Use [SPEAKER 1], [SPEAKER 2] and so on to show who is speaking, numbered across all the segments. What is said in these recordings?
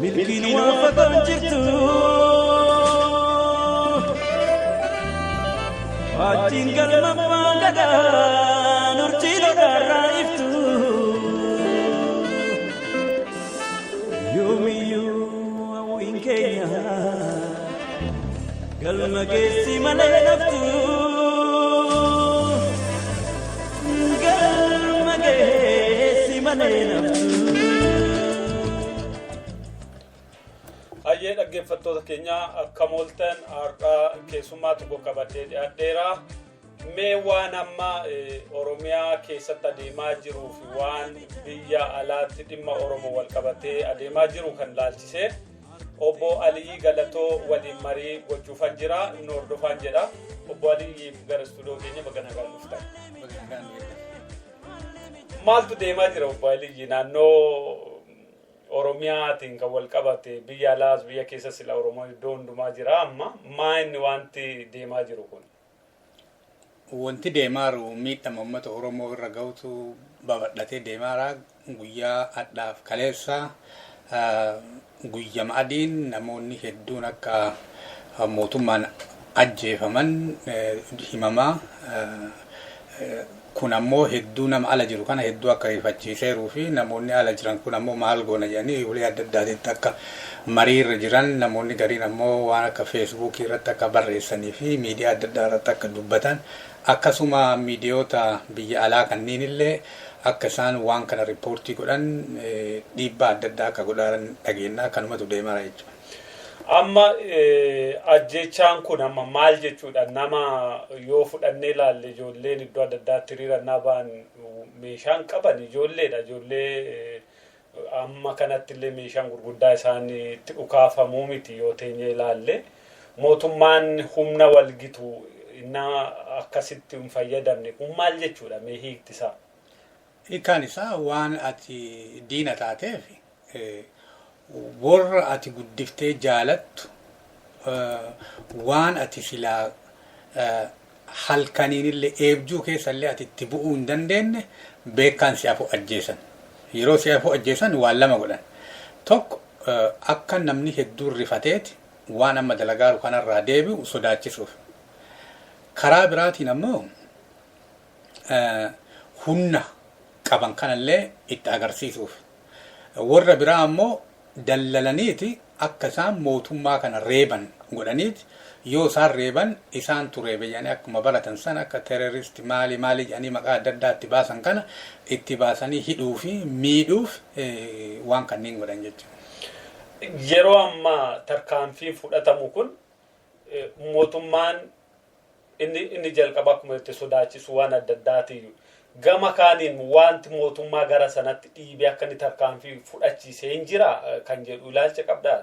[SPEAKER 1] milkiin waafaqoon jirtu wajjin galmaffaa gadaa nurtii lolarraa iftu yoomiyyuu hawwiin keenya galma geessi malee naftu galma geessi malee naftu.
[SPEAKER 2] Ayyee dhaggeeffattoota keenya akka mooltan har'a keessummaa tokko qabadhee dhiyaadheera. Mee waan amma Oromiyaa keessatti adeemaa jiruu fi waan biyya alaatti dhimma Oromoo wal qabatee adeemaa jiru kan laalchisee obbo Aliyyi Galatoo waliin marii gochuufan jira. Inni hordofaan jedha. Obbo Aliyyi gara istuudiyoo keenya baga nagaan dhuftan. Maaltu deemaa jira obbo Aliyyi naannoo Oromiyaatiin kan wal qabate biyya alaas biyya keessa sila Oromoo iddoo hundumaa jira amma maal wanti deemaa jiru kun?
[SPEAKER 3] Wanti deemaa jiru miidhama uummata Oromoo irra ga'utu babal'atee deemaa guyyaa addaaf kaleessa guyyaa adiin namoonni hedduun akka mootummaan ajjeefaman himamaa. Kun ammoo hedduu nama ala jiru kana hedduu akka rifachiiseeruu fi namoonni ala jiran kun ammoo maal goona jedhanii ulee adda addaatitti akka marii irra jiran namoonni gariin ammoo waan akka feesbuukii irratti akka barreessanii fi miidiyaa adda addaa irratti akka dubbatan akkasuma miidiyoota biyya alaa kanneen illee akka isaan waan kana riippoortii godhan dhiibbaa adda addaa akka godhan dhageenyaa kanumatu deemaa jechuudha.
[SPEAKER 2] Amma ajjechaan kun amma maal jechuudha nama yoo fudhannee ilaalle ijoolleen iddoo adda addaatti hiriirannaa ba'an meeshaan qaban ijoolleedha. Ijoollee amma kanatti illee meeshaan gurguddaa isaaniitti dhukaafamuu miti yoo teenye ilaalle mootummaan humna walgitu inni akkasitti hin fayyadamne kun maal jechuudha mee hiikti isaa?
[SPEAKER 3] Hiikaan isaa waan ati diina taateef warra ati guddiftee jaalattu waan ati silaa halkaniinillee eebjuu keessallee ati itti bu'uu hin dandeenye beekaan si'afu ajjeesan. Yeroo si'afu ajjeesan waan lama godhan. Tokko akka namni hedduun rifateeti waan amma dalagaaru kanarraa deebi'u sodaachisuuf. Karaa biraatiin ammoo humna qaban kanallee itti agarsiisuuf. Warra biraa ammoo dallalaniiti akka isaan mootummaa kana reeban godhaniiti yoo isaan reeban isaantu reebe jedhanii akkuma baratan sana akka terroristi maali jedhanii maqaa adda addaatti baasan kana itti baasanii hidhuu fi miidhuuf waan kanneen godhan jechuudha.
[SPEAKER 2] Yeroo ammaa tarkaanfii fudhatamu kun mootummaan inni jalqaba akkuma itti sodaachisu waan adda addaati. Gama kaaniin wanti mootummaa gara sanatti dhiibee akka inni tarkaanfii fudhachiisee hin jira kan jedhu ilaalcha qabdaa?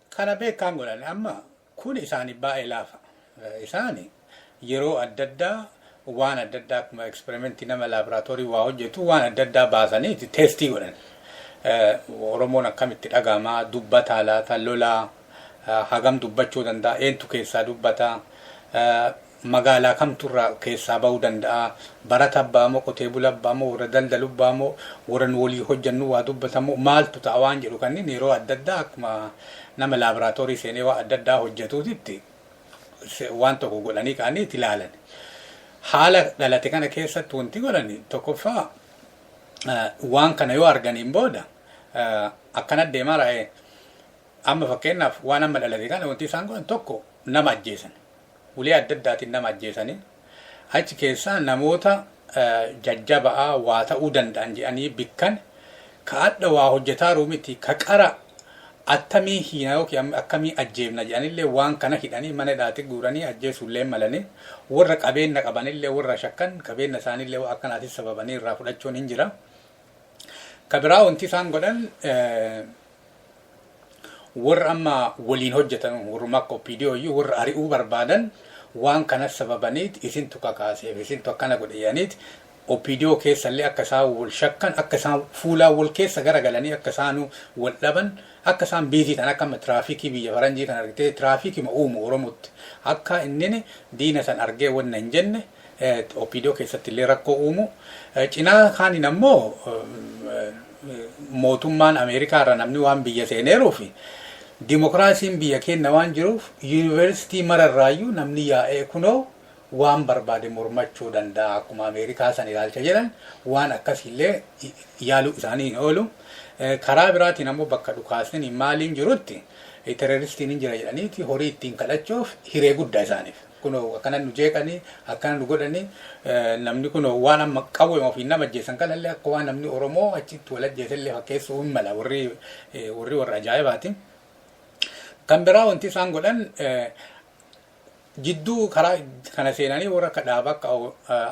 [SPEAKER 3] Kana beekaan godhan amma kun isaanii baay'ee laafa. Isaanii yeroo adda addaa waan adda addaa akkuma eksperimentii nama laaboraatoorii waa hojjetu waan adda addaa baasaniiti teestii godhan. Oromoon akkamitti dhagahamaa dubbataa laata lolaa hagam dubbachuu danda'a eentu keessaa dubbataa magaalaa kamturraa keessaa bahuu danda'a barata abbaa moo qotee bulaa abbaa moo warra daldalu abbaa moo warra walii hojjennu waa dubbatamu maaltu ta'a waan jedhu kanneen yeroo adda addaa akkuma nama laaboraatoorii seenee waa adda addaa hojjetuutitti waan tokko godhanii ka'anii itti ilaalan. Haala dhalate kana keessatti wanti godhani tokkoffaa waan kana yoo arganiin booda akkana deemaa raa'ee amma fakkeenyaaf waan amma dhalate kana wanti isaan godhan tokko nama ajjeesan. Ulee adda addaatiin nama ajjeesanii achi keessaa namoota jajjaba'aa waa ta'uu danda'an jedhanii bikkan ka adda waa hojjetaa miti ka qara attamii hiina yookiin akkamii ajjeefna jedhanillee waan kana hidhanii mana hidhaatti guuranii ajjeesullee malanii warra qabeenya qabanillee warra shakkan qabeenya isaaniillee waa akkanaatis sababanii irraa fudhachuun hin jira. Ka biraa wanti isaan godhan warra amma waliin hojjetan warra akka OPDO iyyuu warra ari'uu barbaadan waan kana sababaniit isintu kakaaseef isintu akkana godhaniit OPDO keessallee akka isaan wal shakkan akka isaan fuulaa wal keessa garagalanii akka isaan wal dhaban akka isaan biiziitan akka tiraafikii biyya faranjii kan argitee tiraafikii uumu Oromootti akka inni diina san argee wanna hin jenne OPDO keessatti illee rakkoo uumu cinaa kaaniin ammoo mootummaan Ameerikaa irra namni waan biyya seeneeruu fi dimokiraasiin biyya keenya waan jiruuf yuunivarsiitii mararraayyuu namni yaa'ee kunoo waan barbaade mormachuu danda'a akkuma Ameerikaa san ilaalcha jedhan waan akkasiillee yaaluu isaanii hin oolu. Karaa biraatiin ammoo bakka dhukaasni maaliin jirutti terroristiin hin jira jedhaniiti horii ittiin kadhachuuf hiree guddaa isaaniif. Kunoo akkana nu jeeqanii akkana nu godhanii namni kunoo waan amma qabu ofii nama ajjeesan kanallee akka waan namni Oromoo achitti wal ajjeesallee fakkeessuu hin mala warra ajaa'ibaati. Kan biraa wanti isaan godhan jidduu karaa kana seenanii warra akka dhaabaa akka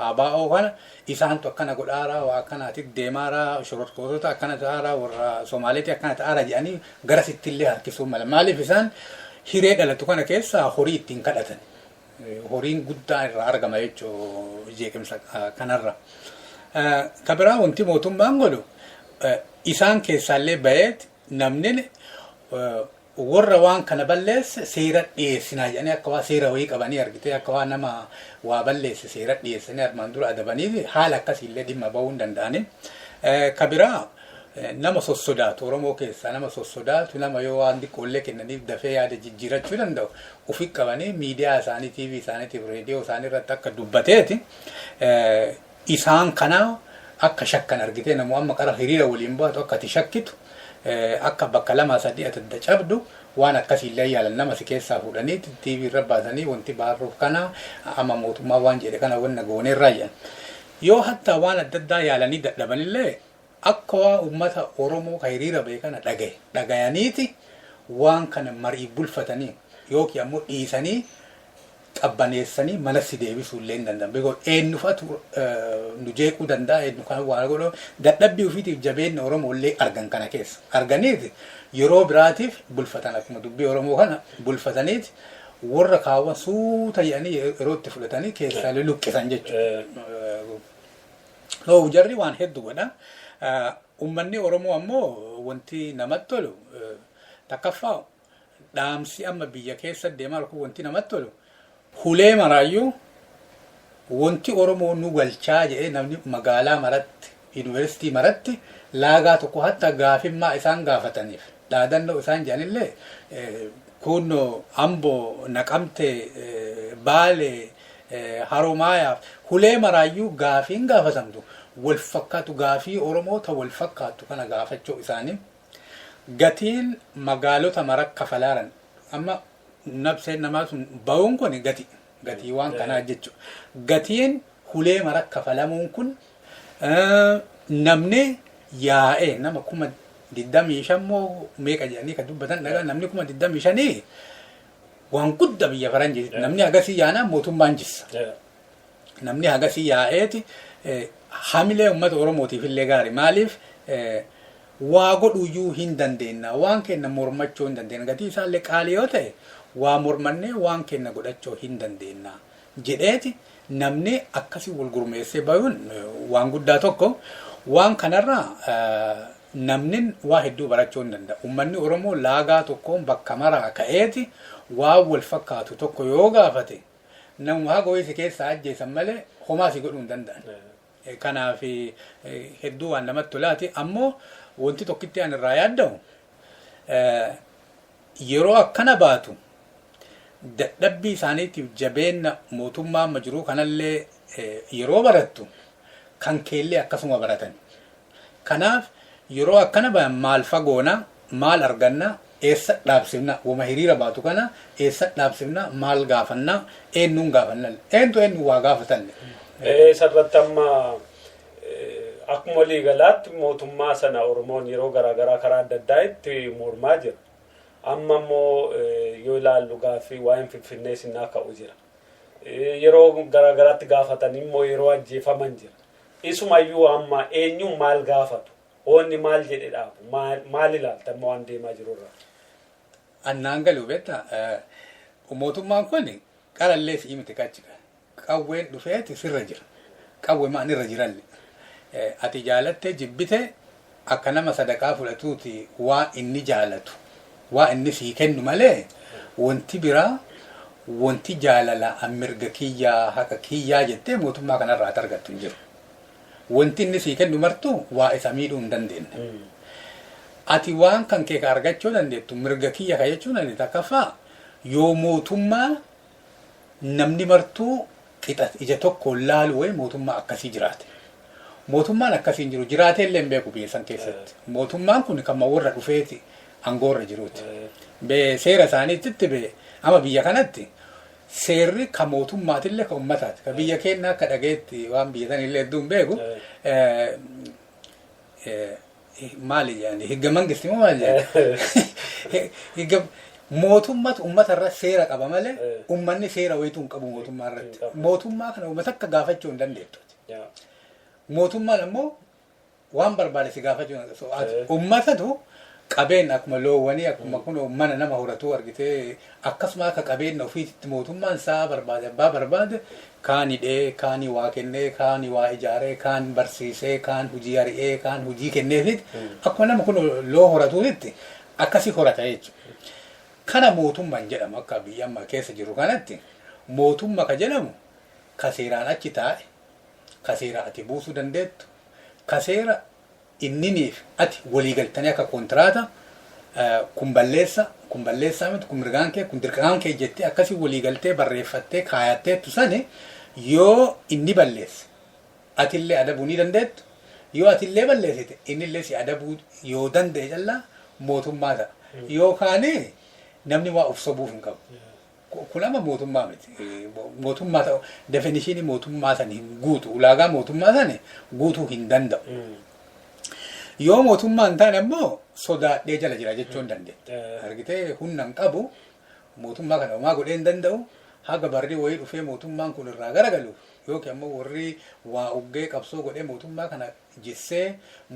[SPEAKER 3] ABO kana isaantu akkana godhaaraa waa akkanaatti deemaaraa shororkootota akkana ta'aaraa warra Somaaleetti akkana ta'aaraa jedhanii gara sittillee harkisuu mala. Maaliif isaan hiree dhalatu kana keessa horii ittiin kadhatan. Horiin guddaa irraa argama jechuun jeequmsa kanarra. Kan biraa wanti mootummaan godhu isaan keessaallee baheet namni warra waan kana balleesse seera dhiyeessinaa jedhanii akka waa seera wayii qabanii argitee akka waa nama waa balleesse seera dhiyeessanii armaan dura adabanii haala akkasiillee dhimma bahuu hin danda'ani. Kan biraa nama sossodaatu Oromoo keessaa nama sossodaatu nama yoo waan xiqqoollee kennaniif dafee yaada jijjiirachuu danda'u ufi qabanii miidiyaa isaanii TV isaaniitiif reediyoo isaanii irratti akka dubbateeti isaan kana akka shakkan argitee namoo amma qara hiriira waliin baatu akka ati shakkitu akka bakka lama sadii adda cabdu waan akkasiillee yaalan nama si keessaa fuudhanii TV irra baasanii wanti baaruuf kana amma mootummaa waan jedhe kana wanna gooneerraa jedhan yoo hatta waan adda addaa yaalanii dadhabanillee akka waa uummata Oromoo ka hiriira bahe kana dhagayaniiti waan kana marii bulfatanii yookiin ammoo dhiisanii qabbaneessanii manatti deebisuu illee hin danda'an. Beekoo eenyufatu nu jeequu danda'a eenyu kan waa godhu dadhabbii ofiitiif jabeenya Oromoo illee argan kana keessa arganiiti yeroo biraatiif bulfatan akkuma dubbii Oromoo kana bulfataniiti warra kaawwan suuta jedhanii yeroo itti fudhatanii keessaa luqqisan jechuudha. Jarri waan hedduu godha. Uummanni Oromoo ammoo wanti namatti tolu takkaffaa dhaamsi amma biyya keessa deemaa jiru wanti namatti tolu hulee maraayyuu wanti Oromoo nu galchaa jedhee namni magaalaa maratti yuunivarsiitii maratti laagaa tokko hatta gaafimmaa isaan gaafataniif dhaadannoo isaan jedhanillee kun Amboo Naqamtee Baalee Haromaayaaf hulee maraayyuu gaafiin gaafatamtu wal fakkaatu gaafii Oromoo ta wal fakkaatu kana gaafachuu isaanii gatiin magaalota mara kafalaaran amma nabseen namaa sun ba'uun kun gatii waan kanaa jechuudha. Gatiin hulee mara kafalamuun kun namni yaa'ee nama 25 moo meeqa jedhanii kan dubbatan dhagaa namni 25 waan guddaa biyya faranjii namni hagasii yaanaan mootummaan jissa. Namni hagasii yaa'eeti hamilee uummata Oromootiif illee gaarii maaliif waa godhuyyuu hin dandeenya waan kenna mormachuu hin dandeenya gatii isaallee qaalii yoo ta'e waa mormannee waan kenna godhachuu hin dandeenya jedheeti namni akkasii wal gurmeessee bayuun waan guddaa tokko waan kanarraa namni waa hedduu barachuu hin danda'a. Uummanni Oromoo laagaa tokkoon bakka maraa ka'eeti waan wal fakkaatu tokko yoo gaafate nama haga wayisi keessaa ajjeesan malee homaa si godhuu hin danda'an. Kanaaf hedduu waan namatti tolaati ammoo wanti tokkitti aan irraa yaaddamu yeroo akkana baatu dadhabbii isaaniitiif jabeenya mootummaa amma jiruu kanallee yeroo barattu kan keellee akkasuma baratan. Kanaaf yeroo akkana bayan maal fagoona maal arganna eessa dhaabsifna wama hiriira baatu kana eessa dhaabsifna maal gaafanna eenyuun gaafanna eenyu waa gaafatanne.
[SPEAKER 2] Sarratti amma akkuma waliigalaatti mootummaa sana Oromoon yeroo garaagaraa karaa adda addaa itti mormaa jira. Amma immoo yoo ilaallu gaaffii waa'een Finfinnee sinnaa ka'u jira. Yeroo garaagaraatti gaafatan immoo yeroo ajjeefaman jira. Isumayyuu amma eenyuun maal gaafatu? Oonni maal jedhe dhaabu? Maal ilaalta amma waan deemaa jirurraa?
[SPEAKER 3] Annaan galuu beektaa mootummaan kun qarallee si'i miti qachika. Qawween dhufeeti sirra jira. Qawwee maan irra jirallee. Ati jaalattee jibbite akka nama sadaqaa fudhatuuti waa inni jaalatu. Waa inni sii kennu malee wanti biraa wanti jaalala mirga kiyyaa haqa kiyyaa jettee mootummaa kanarraa argattu hin jiru. wanti inni sii kennu martuu waa isa miidhuu hin dandeenye. Ati waan kan kee ka argachuu dandeettu mirga kiyya ka jechuun ani takkaffaa yoo mootummaa namni martuu qixa ija tokko laalu wayi mootummaa akkasii jiraate. Mootummaan akkasii hin jiru jiraatee illee hin beeku biyya san keessatti. Mootummaan kun kan warra dhufeeti aangoorra jiruuti. Seera isaaniitti ama biyya kanatti seerri ka mootummaatillee ka ummataati. Ka biyya keenya akka dhageetti waan biyya sanillee hedduun beeku maali jedhani higga mangisti moo maali jedhani higga mootummaatu ummata irra seera qaba malee ummanni seera wayituu hin qabu mootummaa irratti. Mootummaa kana ummata akka gaafachuu hin dandeettu. Mootummaan ammoo waan barbaade si gaafachuu hin dandeettu. Ummatatu qabeenya akkuma loowwanii akkuma kun mana nama horatu argitee akkasuma akka qabeenya ofiitti mootummaan isaa barbaade abbaa barbaade kaan hidhee kaan waa kennee kaan waa ijaaree kaan barsiisee kaan hojii ari'ee kaan hojii kenneefit akkuma nama kun loo horatuutti akkasii horata jechuudha. Kana mootummaan jedhamu akka biyya amma keessa jiru kanatti mootummaa ka jedhamu ka seeraan achi taa'e ka seera ati buusuu dandeettu ka seera inniniif ati waliigaltanii akka kontiraata kun balleessaa miti kun mirgaan kee kun dirqamaan kee jettee akkasii waliigaltee barreeffattee kaayatteettu sani yoo inni balleesse atillee adabuu ni dandeettu yoo atillee balleessite innillee si adabuu yoo danda'e callaa mootummaa ta'a yookaan namni waa uf sobuuf hin qabu. Kun amma mootummaa miti. Mootummaa ta'u definishinii mootummaa sana hin guutu ulaagaa mootummaa sana guutuu hin danda'u. Yoo mootummaan taane ammoo sodaadhee jala jira jechuun dandeetta. Argitee humna hin qabu mootummaa kana homaa godhee hin danda'u haga barri wayii dhufee mootummaan kun irraa garagalu yookiin ammoo warri waa uggee qabsoo godhee mootummaa kana jissee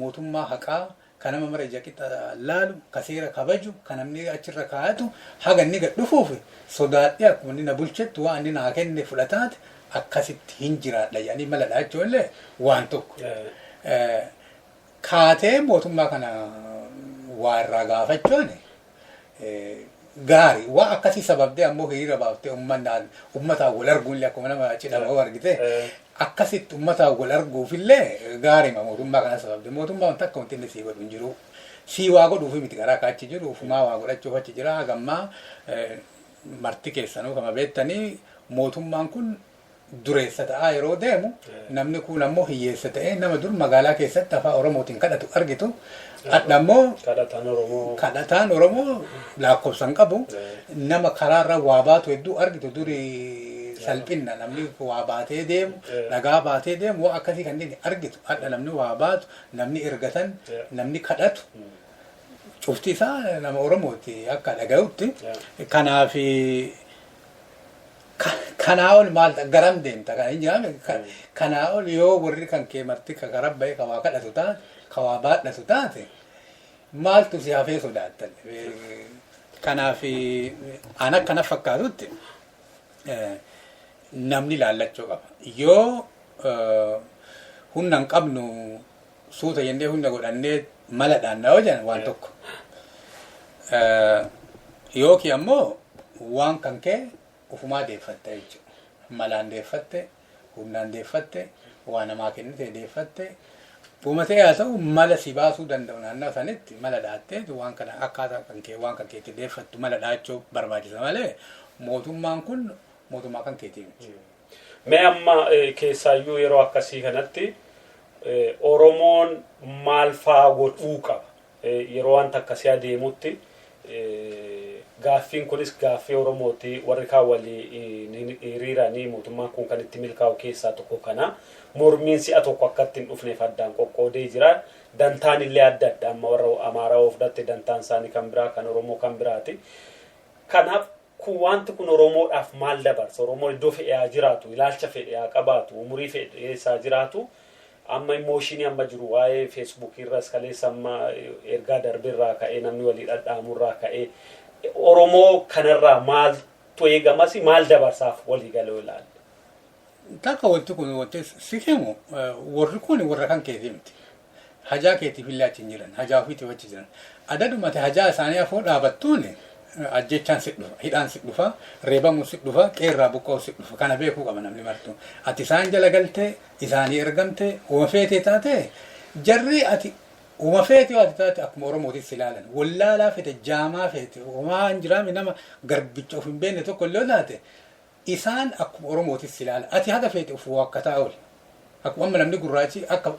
[SPEAKER 3] mootummaa haqaa kan nama mara ija qixa laalu ka seera kabaju kan namni achirra kaa'atu haga inni gad dhufuuf sodaadhee akkuma inni na bulchettu waan inni naa kenne fudhataate akkasitti hin jiraadha jedhanii maladha jechuullee waan tokko. Kaatee mootummaa kana waa irraa gaafachuun gaarii waa akkasii sababdee ammoo hiriira baaftee uummataa wal arguullee akkuma nama cidhamaa argite akkasitti uummataa wal arguufillee gaariima mootummaa kana sababdee mootummaa wanta akka wanti inni sii godhu hin jiru. Sii waa godhuufi miti karaa kaachi jiru ufumaa waa godhachuuf achi jira hagammaa marti keessanuu kama beektanii mootummaan kun dureessa ta'aa yeroo deemu namni kun ammoo hiyyeessa ta'ee nama dur magaalaa keessatti afaan Oromootiin kadhatu argitu adhammoo kadhataan Oromoo lakkoofsan qabu nama karaarra waa baatu hedduu argitu duri salphinna namni waa baatee deemu dhagaa baatee deemu waa akkasii kanneen argitu adha namni waa baatu namni ergatan namni kadhatu cufti isaa nama Oromooti akka dhaga'utti kanaaf kanaa ol maal garam deemta kan hin jiraame kanaa ol yoo warri kan kee marti ka garabba'e ka waa kadhatu taate ka waa baadhatu taate maaltu si hafee sodaattan kanaaf an akkana fakkaatutti namni laallachuu qaba yoo humna hin qabnu suuta jennee humna godhannee mala dhaannaa jedhan waan tokko yookiin ammoo waan kan kee ufumaa deeffatte jechuudha. Malaan deeffatte, humnaan deeffatte, waa namaa kennite deeffatte. Uumatee haa ta'u mala si baasuu danda'u naannoo sanitti mala dhaattee waan kana akkaataa kan kee waan kan keetti deeffattu mala dhaachuu barbaachisa malee mootummaan kun mootummaa kan keetii miti.
[SPEAKER 2] Mee amma keessaayyuu yeroo akkasii kanatti Oromoon maal faa godhuu qaba yeroo wanta akkasii adeemutti gaaffiin kunis gaaffii Oromooti warri kaan walii hiriiranii mootummaan kun kan itti milkaa'u keessaa tokko kana mormiin si'a tokko akka ittiin dhufneef addaan qoqqoodee jira dantaan illee adda adda amma warra Amaaraa of fudhatte dantaan isaanii kan biraa kan Oromoo kan biraati. Kanaaf kun wanti kun Oromoodhaaf maal dabarsa Oromoon iddoo fedhaa jiraatu ilaalcha fedhaa qabaatu umurii fedhaa jiraatu amma emooshinii amma jiru waa'ee feesbuukii irras kaleessa amma ergaa darbeerraa ka'ee namni walii dhadhaamurraa ka'ee Oromoo kanarraa maaltu eegamas maal dabarsaaf walii galoo ilaalla.
[SPEAKER 3] Takka wanti kun wanti si himu warri kun warra kan keetii miti. Hajaa keetiif illee achi hin jiran hajaa ofiitiif achi jiran. Adadumate hajaa isaanii afoo dhaabattuun ajjechaan si dhufa, hidhaan si dhufa, reebamuun si dhufa, qeerraa buqqa'uu si dhufa. Kana beekuu qaba namni martuu. Ati isaan jala galtee, isaanii ergamtee, uuma feetee taate, jarri ati uuma feetee ati taate akkuma Oromootis ilaalan. Wallaalaa feete, jaamaa feete, uumaa hin jiraame nama garbicha of hin beekne tokko illee taate, isaan akkuma Oromootis ilaalan. Ati haga feete uf waakkataa ooli. Akkuma amma namni gurraachi akka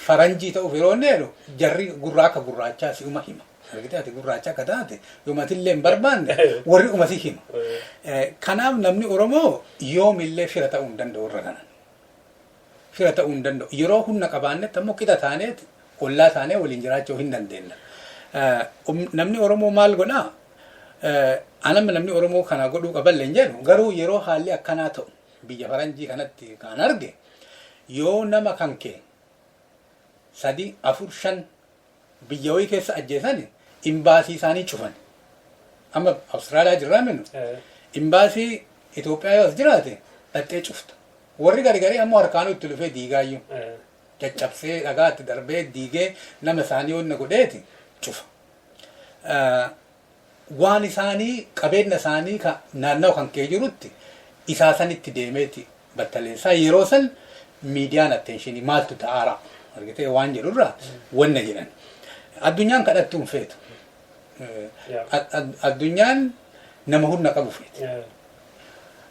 [SPEAKER 3] faranjii ta'uuf yeroo inni jedhu jarri gurraa akka gurraachaa si uma hima. Argitee ati gurraacha akka taate yoomatillee hin barbaanne warri uma si hima. Kanaaf namni Oromoo yoomillee fira ta'uu hin danda'u irra kanan. Fira ta'uu hin danda'u. Yeroo humna qabaannetti ammoo qixa taaneeti ollaa taanee waliin jiraachuu hin dandeenya. Namni Oromoo maal godhaa? Anamma namni Oromoo kana godhuu qaballee hin jedhu garuu yeroo haalli akkanaa ta'u biyya faranjii kanatti kan arge yoo nama kan kee 3, 4, 5 biyya wayii keessa ajjeesani imbaasii isaanii cufan. Amma Awustiraaliyaa jirraa minu imbaasii Itoophiyaa yoo as jiraate dhaqqee cufta. Warri gargarii ammoo harkaanuu itti dhufee diigaayyuu caccabsee dhagaa itti darbee diigee nama isaanii onna godheeti cufa. Waan isaanii qabeenya isaanii naannoo kan kee jirutti isaa sanitti deemeeti battaleessaa yeroo san miidiyaan attentionii maaltu ta'aara argitee waan jedhurraa wanna jedhan. Addunyaan kadhattuu hin feetu. Addunyaan nama humna qabu feeti.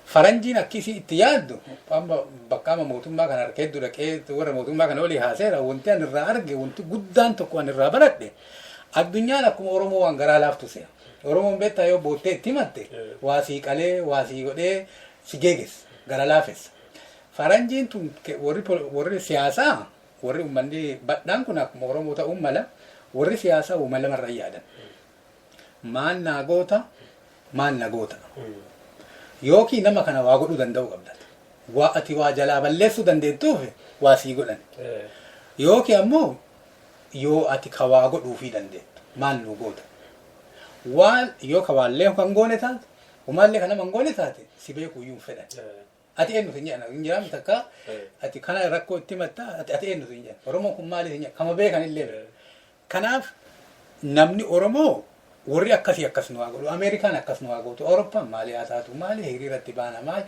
[SPEAKER 3] Faranjiin akkisii itti yaaddu amma bakkaama mootummaa kana harka hedduu dhaqee warra mootummaa kana olii haaseera wanti an irraa arge wanti guddaan tokko an irraa baradhe addunyaan akkuma Oromoo waan garaa laaftu se'a. Oromoon beektaa yoo boottee itti himatte waa sii qalee waa sii godhee si geegessa gara laafessa. Faranjiin tun warri siyaasaa warri uummanni badhaan kun akkuma Oromoo ta'uu mala warri siyaasaa uuma lamarra yaadan. Maan naa goota maan na goota. Yookiin nama kana waa godhuu danda'u qabda. Waa ati waa jalaa balleessuu dandeettuuf waa sii godhan. Yookiin ammoo yoo ati ka waa godhuufii dandeettu maal nu goota. Waan yoo ka waallee kan goone taate umaallee kana man goone taate si beekuu iyyuu fedhan. Ati eenyu sin jedhana hin jiraam takka ati kana rakkoo itti matta ati eenyu sin jedhana. Oromoon kun maali sin jedhana kama beekan illee. Kanaaf namni Oromoo warri akkasii akkas nu haa godhu Ameerikaan akkas nu haa gootu Awurooppaan maali haa taatu maali hiriiratti baana maali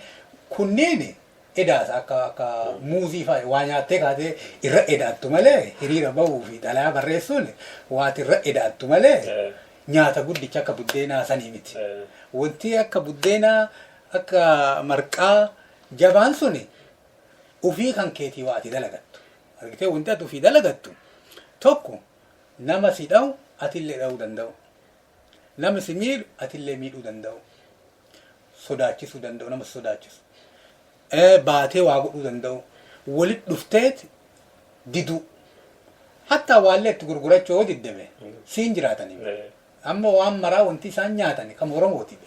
[SPEAKER 3] kunneen edaas akka muuzii fa'a waa nyaattee kaatee irra edaattu malee hiriira bahuu fi xalayaa barreessuun waati irra edaattu malee nyaata guddicha akka buddeenaa sanii miti. Wanti akka buddeenaa akka marqaa jabaan suni ufii kan keetii waati dalagattu. Argitee wanti ati ufii dalagattu tokko nama si dha'u atillee dha'uu danda'u. Nama si miidhu atillee miidhuu danda'u. Sodaachisuu danda'u nama sodaachisu. Baatee waa godhuu danda'u. Walitti dhufteeti diduu. Hatta waallee itti gurgurachuu yoo diddame siin jiraatanii. Amma waan maraa wanti isaan nyaatan kan Oromooti.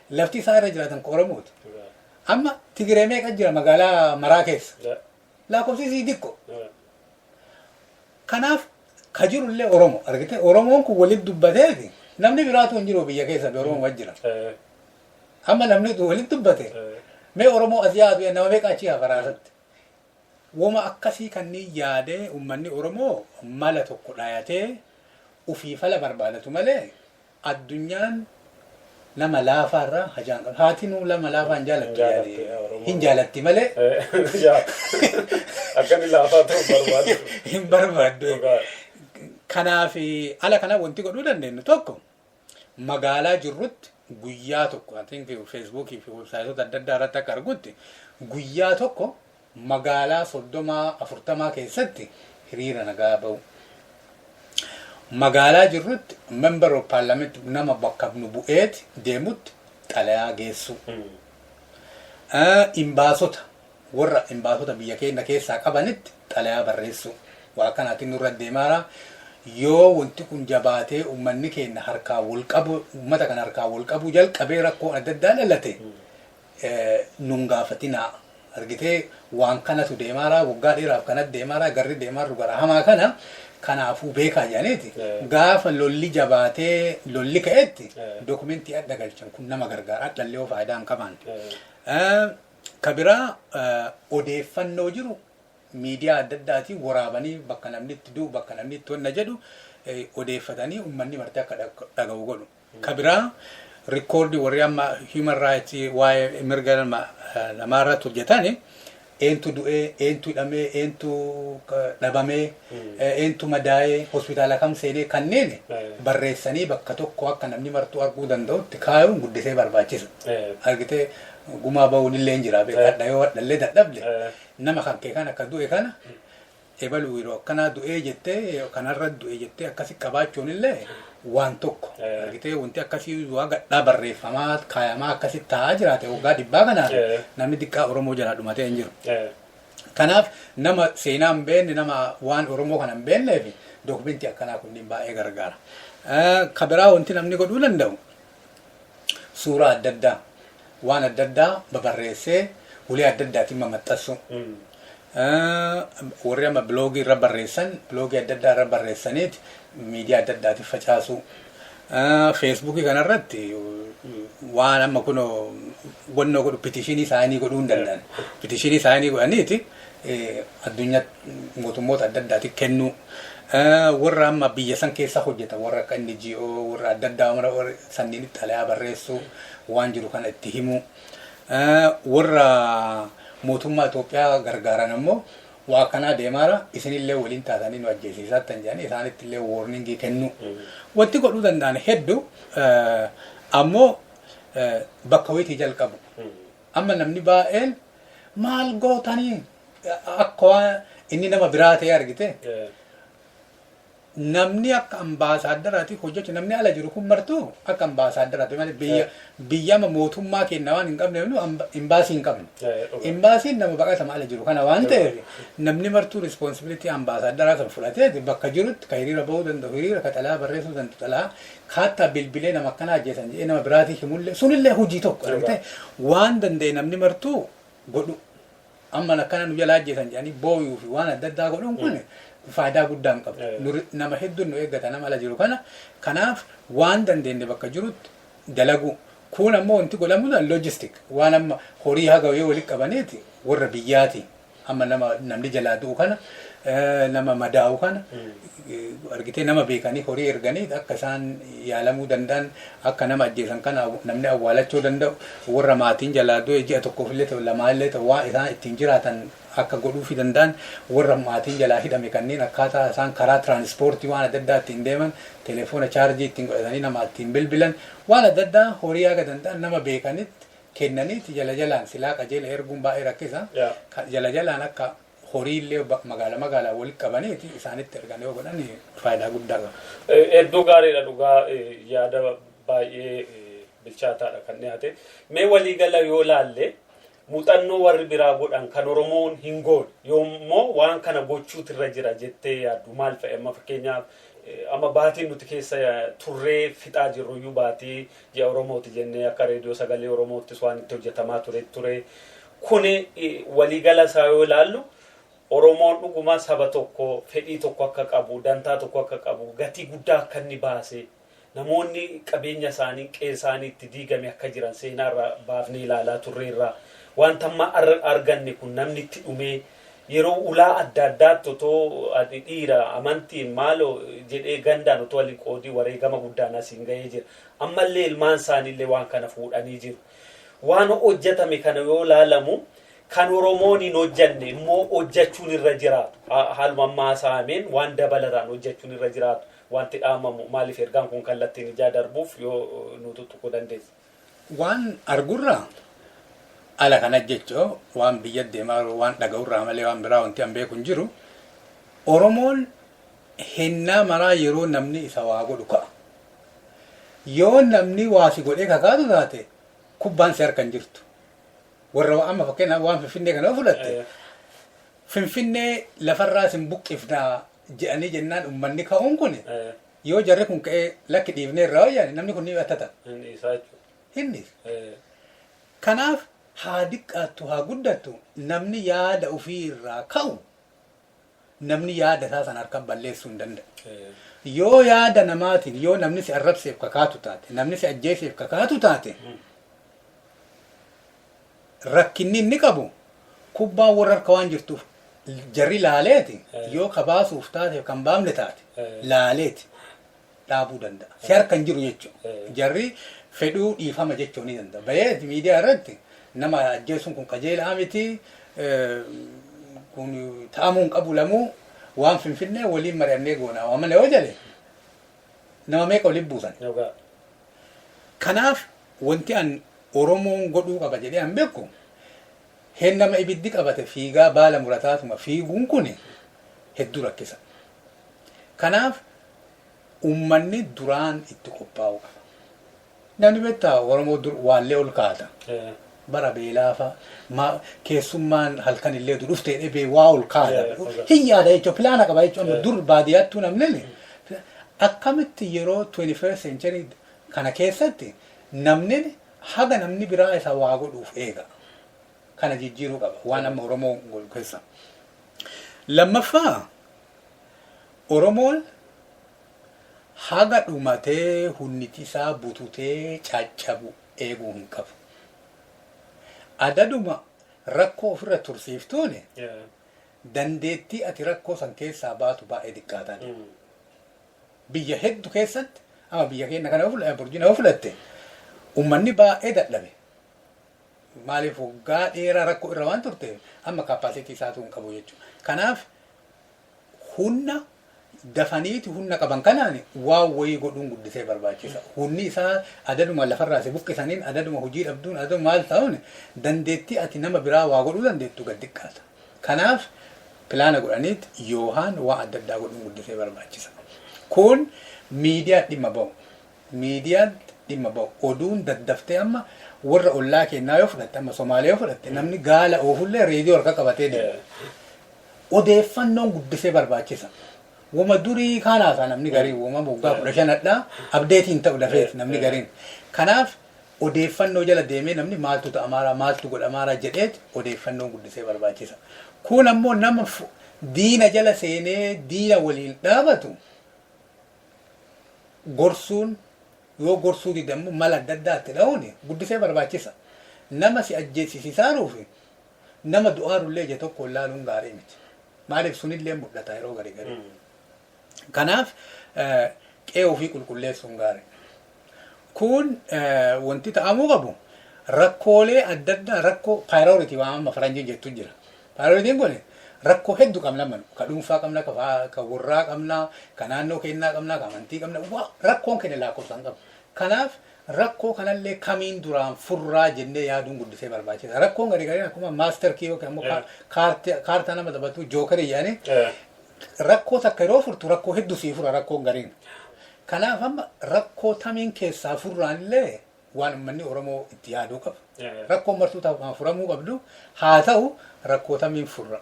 [SPEAKER 3] Lafti isaan irra jiraatan kan Oromooti. Amma Tigiree meeqa jira magaalaa maraa keessa. Lakkoofsi xiqqoo. Kanaaf ka jirullee Oromoo argite Oromoon kun walitti dubbateeti namni biraatu hin jiru biyya keessa Oromoo wajjin jira. Amma namni walitti dubbate mee Oromoo as yaadu nama meeqa achi hafaraasatti. Woma akkasii kanneen yaadee uummanni Oromoo mala tokko dhaayatee ufii fala barbaadatu malee addunyaan nama laafaarraa hajaan qabu. Haatinuu nama laafaa hin jaallattu yaadee hin jaallatti malee.
[SPEAKER 2] Akkani laafaa ta'uu barbaadu.
[SPEAKER 3] Hin barbaaddu. Kanaaf ala kana wanti godhuu dandeenyu tokko magaalaa jirrutti guyyaa tokko feesbuukii fi websaayitoota adda addaa irratti akka argutti guyyaa tokko magaalaa 30-40 keessatti hiriira nagaa bahu. Magaalaa jirrutti member of parliament nama bakka nu bu'eeti deemutti xalayaa geessu. Imbaasota warra imbaasota biyya keenya keessaa qabanitti xalayaa barreessu. Waa kanaatiin nurra deemaara. Yoo wanti kun jabaatee uummanni keenya harkaa wal qabu uummata kana harkaa wal qabu jalqabee rakkoo adda addaa dhalate nun gaafatinaa argitee waan kanatu deemaara waggaa dheeraaf kanatti deemaara garri deemaarru gara hamaa kana kanaafuu beekaa jedhaniiti gaafa lolli jabaatee lolli ka'etti dookumentii adda galchan kun nama gargaara dhallee faayidaa hin qaban. Kabiraa odeeffannoo jiru. Miidiyaa adda addaatiin waraabanii bakka namni itti du'u bakka namni itti honna jedhu odeeffatanii uummanni martee akka dhaga'u godhu. Kabiraa rikoordi warri amma human rights waa'ee mirga namaarratti hojjetani eentu du'ee eentu hidhamee eentu dhabamee eentu madaa'ee hospitaala kam seenee kanneen barreessanii bakka tokko akka namni martuu arguu danda'utti kaayuun guddisee barbaachisa. Argitee gumaa ba'uun illee hin jira beekadha yoo wadhallee dadhabde nama kan kee kan akka du'e kana ebaluu yeroo akkanaa du'ee jettee kanarra du'e jettee akkasi qabaachuun illee waan tokko argitee wanti akkasii waa gadhaa barreeffamaa kaayamaa akkasitti taa'aa jiraate waggaa dhibbaa kanaan namni xiqqaa Oromoo jalaa dhumatee hin jiru. Kanaaf nama seenaa hin beekne nama waan Oromoo kana hin beekneef dookumentii akkanaa kunniin baay'ee gargaara. Kabiraa wanti namni godhuu danda'u suuraa adda addaa waan adda addaa babarreessee ulee adda addaatiin mamaxxansu. Warri amma biloogii irra barreessan biloogii adda addaa irra barreessaniiti miidiyaa adda addaatiif facaasu. Feesbuukii kanarratti waan amma kun wannoo godhu pitishinii isaanii godhuu hin danda'an. Pitishinii isaanii godhaniiti addunyaa mootummoota adda addaatiif kennu. Warra amma biyya san keessa hojjetan warra akka NGO warra adda addaa warra sanniin xalayaa barreessu waan jiru kana itti himu. Warra mootummaa Itoophiyaa gargaaran ammoo waa kanaa deemaara isinillee waliin taatanii nu ajjeesiisaa tan jedhanii isaanitti illee warningii kennu. Wanti godhuu danda'an hedduu ammoo bakka wayitii jalqabu. Amma namni baay'een maal gootanii akka inni nama biraa ta'e argite. Namni akka ambaasaaddaraati hojjechu namni ala jiru kun martuu akka ambaasaaddaraati malee biyya mootummaa kenna waan hin qabneef nu imbaasii hin qabne. Imbaasiin nama baqatama ala jiru kana waan ta'eef namni martuu responsibility ambaasaaddara kan fudhatee bakka jirutti ka hiriira bahuu danda'u hiriira ka xalaa barreessuu danda'u xalaa kaattaa bilbilee nama akkanaa ajjeesan jedhee nama biraatii himullee sunillee hojii tokko argite waan danda'e namni martuu godhu amma akkana nu jalaa ajjeesan jedhanii booyuu fi waan adda addaa godhuun kun faayidaa guddaa hin qabu. Nama hedduun nu eeggata nama ala jiru kana kanaaf waan dandeenye bakka jirutti dalagu. Kun ammoo wanti godhamuudhaan loojistik waan amma horii haga yoo walitti qabaneeti warra biyyaati amma namni jalaa du'u kana nama madaa'u kana argitee nama beekanii horii erganii akka isaan yaalamuu danda'an akka nama ajjeesan kana namni awwaalachuu danda'u warra maatiin jalaa du'e ji'a tokkoof illee ta'u lamaallee ta'u waan isaan ittiin jiraatan akka godhuufi danda'an warra maatiin jalaa hidhame kanneen akkaataa isaan karaa tiraanspoortii waan adda addaa ittiin deeman telefoona chaarjii ittiin godhatanii nama ittiin bilbilan waan adda addaa horii haga danda'an nama beekanitti kennaniiti jala jalaan silaa qajeela erguun baay'ee rakkisa jala jalaan akka horii illee magaalaa walitti qabaniiti isaanitti ergan yoo godhan faayidaa guddaa qaba.
[SPEAKER 2] Hedduu gaariidha dhugaa yaada baay'ee bilchaataadha kan dhiyaate. Mee waliigala yoo laalle muuxannoo warri biraa godhan kan Oromoon hin goone yoommoo waan kana gochuutu irra jira jettee yaaddu maal fa'i amma fakkeenyaaf amma baatiin nuti keessa turree fixaa jirruyyuu baatii ji'a Oromooti jennee akka reediyoo sagalee Oromoottis waan itti hojjetamaa ture kuni waliigala isaa yoo ilaallu Oromoon dhuguma saba tokko fedhii tokko akka qabu dantaa tokko akka qabu gatii guddaa akka inni baase namoonni qabeenya isaanii qe'ee isaanii itti diigame akka jiran seenaarra baafnee ilaalaa turreerra wanta amma arganne kun namni itti dhumee yeroo ulaa adda addaatti otoo dhiira amantiin maaloo jedhee gandaan otoo waliin qoodii wareegama guddaan asiin ga'ee jira ammallee ilmaan isaaniillee waan kana fuudhanii jiru waan hojjetame kana yoo laalamu kan Oromoon hin hojjenne immoo hojjechuun irra jiraatu haaluma ammaa saameen waan dabalataan hojjechuun irra jiraatu wanti dhaamamu maaliif ergaan kun kallattiin ijaa darbuuf yoo nuti tuquu dandeessa.
[SPEAKER 3] Waan argurraa ala kana jechoo waan biyya deemaa waan dhaga'urraa malee waan biraa wanti an beeku hin jiru Oromoon hennaa maraa yeroo namni isa waa godhu ka'a. Yoo namni waasi godhee kakaatu taate kubbaan si harka hin jirtu. Warra amma fakkeenyaaf waan Finfinnee kana fudhatte Finfinnee lafarraa isin buqqifnaa jedhanii jennaan uummanni ka'uun kun yoo jarri kun ka'ee lakki dhiifnee irraa wayyaane namni kun ni battata. Inni. Kanaaf haa diqqaattu haa guddattu namni yaada ofii irraa ka'u namni yaada isaa sana harkaan balleessuu hin danda'u. Yoo yaada namaatiin yoo namni si arrabseef kakaatu taate namni si ajjeeseef kakaatu taate rakkinni inni qabu kubbaan warra harka waan jirtuuf jarri laaleeti yoo kabaasuuf taate kan baamne taate laaleeti dhaabuu danda'a. Si harkan jiru jechuudha. Jarri fedhuu dhiifama jechuun ni danda'a. Bahee miidiyaa irratti nama ajjeesuun kun qajeelaa miti kun ta'amuu hin qabu lamuu waan finfinnee waliin mari'annee goonaa waamana yoo jedhe nama meeqa waliin buusan. Kanaaf wanti an Oromoon godhuu qaba jedhee an beeku heen nama ibiddi qabate fiigaa baala murataatuma fiiguun kun hedduu rakkisa. Kanaaf uummanni duraan itti qophaa'u qaba. Namni beektaa Oromoo waallee ol kaata. Bara beelaafa keessummaan halkan illee dhuftee dhibee waa ol kaata. Hin yaada jechuun pilaana qaba jechuun dur baadiyyaattuu namni akkamitti yeroo 21st century kana keessatti namni haga namni biraa isa waa godhuuf eega. Kana jijjiiruu qaba waan amma Oromoo keessa. Lammaffaa Oromoon haga dhumatee hunniti isaa bututee caccabu eeguu hin qabu. Adaduma rakkoo ofirra tursiiftuun dandeettii ati rakkoo san keessaa baatu baay'ee xiqqaataa deema. Biyya hedduu keessatti ama biyya keenya kana burjina fudhatte uummanni baay'ee dadhabe. Maaliif waggaa dheeraa rakkoo irra waan turte amma kaappaasitii isaatu hin qabu jechuudha. Kanaaf humna dafaniiti humna qaban kanaan waan wayii godhuun guddisee barbaachisa. Humni isaa adaduma lafarraa si buqqisaniin adaduma hojii dhabduun adaduma maal ta'uun dandeettii ati nama biraa waa godhuu dandeettu gad xiqqaata. Kanaaf pilaana godhaniit yoohaan waan adda addaa godhuun guddisee barbaachisa. Kun miidiyaa dhimma ba'u. Miidiyaan dhimma ba'u. Oduun daddaftee amma warra ollaa kennaa yoo fudhatte amma Somaaliyaa yoo fudhatte namni gaala oofullee reediyoo harka qabatee deema. Odeeffannoon guddisee barbaachisa. Wama durii kaanaasaa namni gariin wama moggaa 15dhaa abdeetiin ta'u dafeef namni gariin. Kanaaf odeeffannoo jala deemee namni maaltu ta'amaaraa maaltu godhamaaraa jedheet odeeffannoon guddisee barbaachisa. Kun ammoo nama diina jala seenee diina waliin dhaabatu gorsuun yoo gorsuu didamuu mala adda addaatti dha'uun guddisee barbaachisa. Nama si ajjeesisisaaruufi nama du'aarullee ija tokko ilaaluun gaarii miti. Maaliif sunillee mul'ata yeroo garii garii. Kanaaf qe'ee ofii qulqulleessuun gaarii. Kun wanti ta'amuu qabu rakkoolee adda addaa rakkoo paayirooritii waan amma faranjiin jettu jira. Paayirooritiin kun rakkoo hedduu qabna manu ka dhuunfaa qabna ka warraa qabna ka naannoo kennaa qabna ka amantii qabna rakkoon keenya lakkoofsaan qabu. Kanaaf rakkoo kanallee kamiin duraan furraa jennee yaaduun guddisee barbaachisa. Rakkoon gadi gadiin akkuma maaster kii yookiin ammoo kaartaa nama taphatu jookarii yaani rakkoo takka yeroo furtu rakkoo hedduu sii fura rakkoon gariin. Kanaaf amma rakkoo tamiin keessaa furraanillee waan uummanni Oromoo itti yaaduu qabu. Rakkoon martuu ta'u furamuu qabdu haa ta'u rakkoo tamiin furra.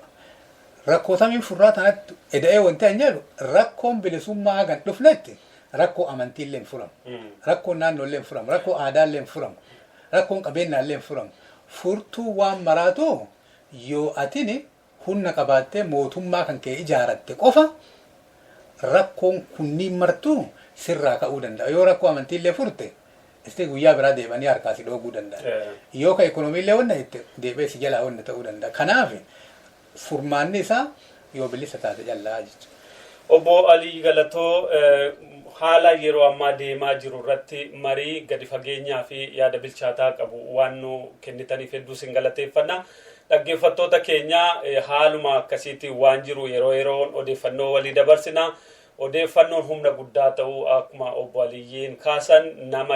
[SPEAKER 3] Rakkoo tamiin furraa tanatti eda'ee wanti an jedhu rakkoon bilisummaa hagan dhufnetti rakkoo amantiillee hin furamu. Rakkoon naannoollee hin furamu. Rakkoo aadaallee hin furamu. Rakkoon qabeenyaallee hin furamu. Furtuu waan maraatu yoo atini humna qabaattee mootummaa kan kee ijaaratte qofa rakkoon kunniin martuu sirraa ka'uu danda'a. Yoo rakkoo amantiillee furte istee guyyaa biraa deebanii harkaa si dhooguu danda'a. Yoo ka ekonomiillee wanna jette deebee si jalaa wanna ta'uu danda'a. Kanaaf furmaanni isaa yoo bilisa taate callaa jechuudha.
[SPEAKER 2] Obbo Alii Galatoo haala yeroo ammaa deemaa jiru irratti marii gadi fageenyaa fi yaada bilchaataa qabu waan nu kennitaniif hedduu sin galateeffanna. Dhaggeeffattoota keenya haaluma akkasiitiin waan jiru yeroo yeroon odeeffannoo walii dabarsina. Odeeffannoon humna guddaa ta'uu akkuma obbo Aliyyiin kaasan nama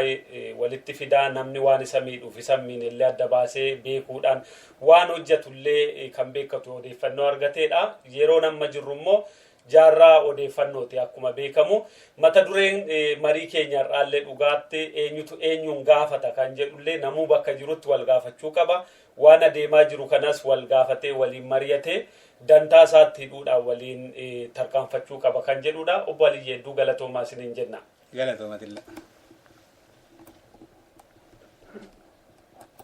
[SPEAKER 2] walitti fidaa namni waan isa miidhuuf isa miinillee adda baasee beekuudhaan waan hojjetullee kan beekatu odeeffannoo argateedha. Yeroo amma jirru immoo jaarraa odeeffannooti akkuma beekamu mata dureen marii keenya irraallee dhugaatti eenyutu eenyuun gaafata kan jedhullee namuu bakka jirutti wal gaafachuu qaba. Waan adeemaa jiru kanas wal gaafatee waliin mari'atee dantaa isaatti hidhuudhaan waliin tarkaanfachuu qaba kan jedhudha. Obbo Aliyyi hedduu galatoomaa isiniin jenna.
[SPEAKER 3] Galatoomatilla.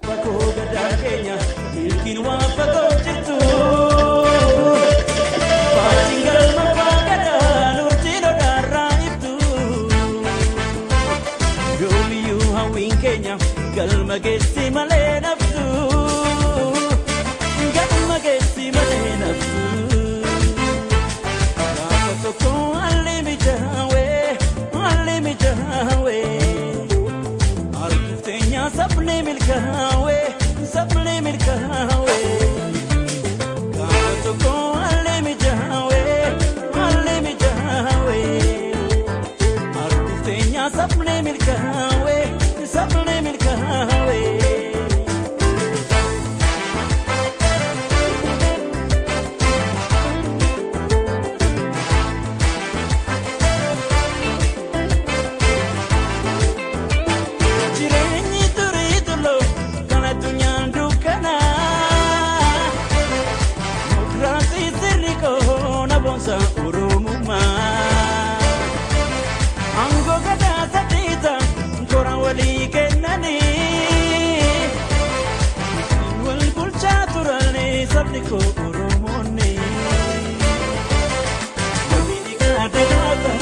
[SPEAKER 1] Bakoo gadaa keenya milkiin waan fakoo jirtu. Baatiin galma baagadaa nurtiin odaarraa ibtu. Yoomiyyuu hawwiin keenya galma geessi malee naftu. Galma geessi malee naftu. Gaafa tokko alli mijaawee alli milkawe, sabne milkawe. Kato ko alle mi jawe, artufenya sabne milkawe, sabne milkawe. Urumuma Ango gada satita Kora wali kenani Wal bulcha turani sabni ko urumuni Wabini gada gada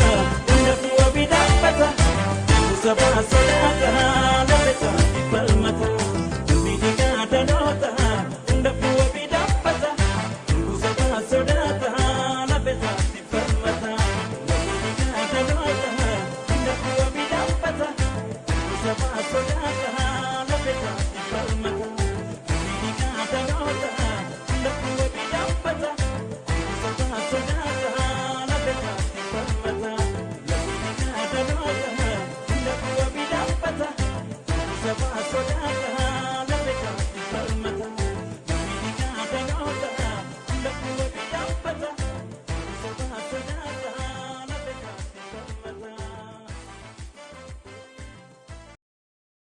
[SPEAKER 1] Unda kuwa bidapata Usaba sadaka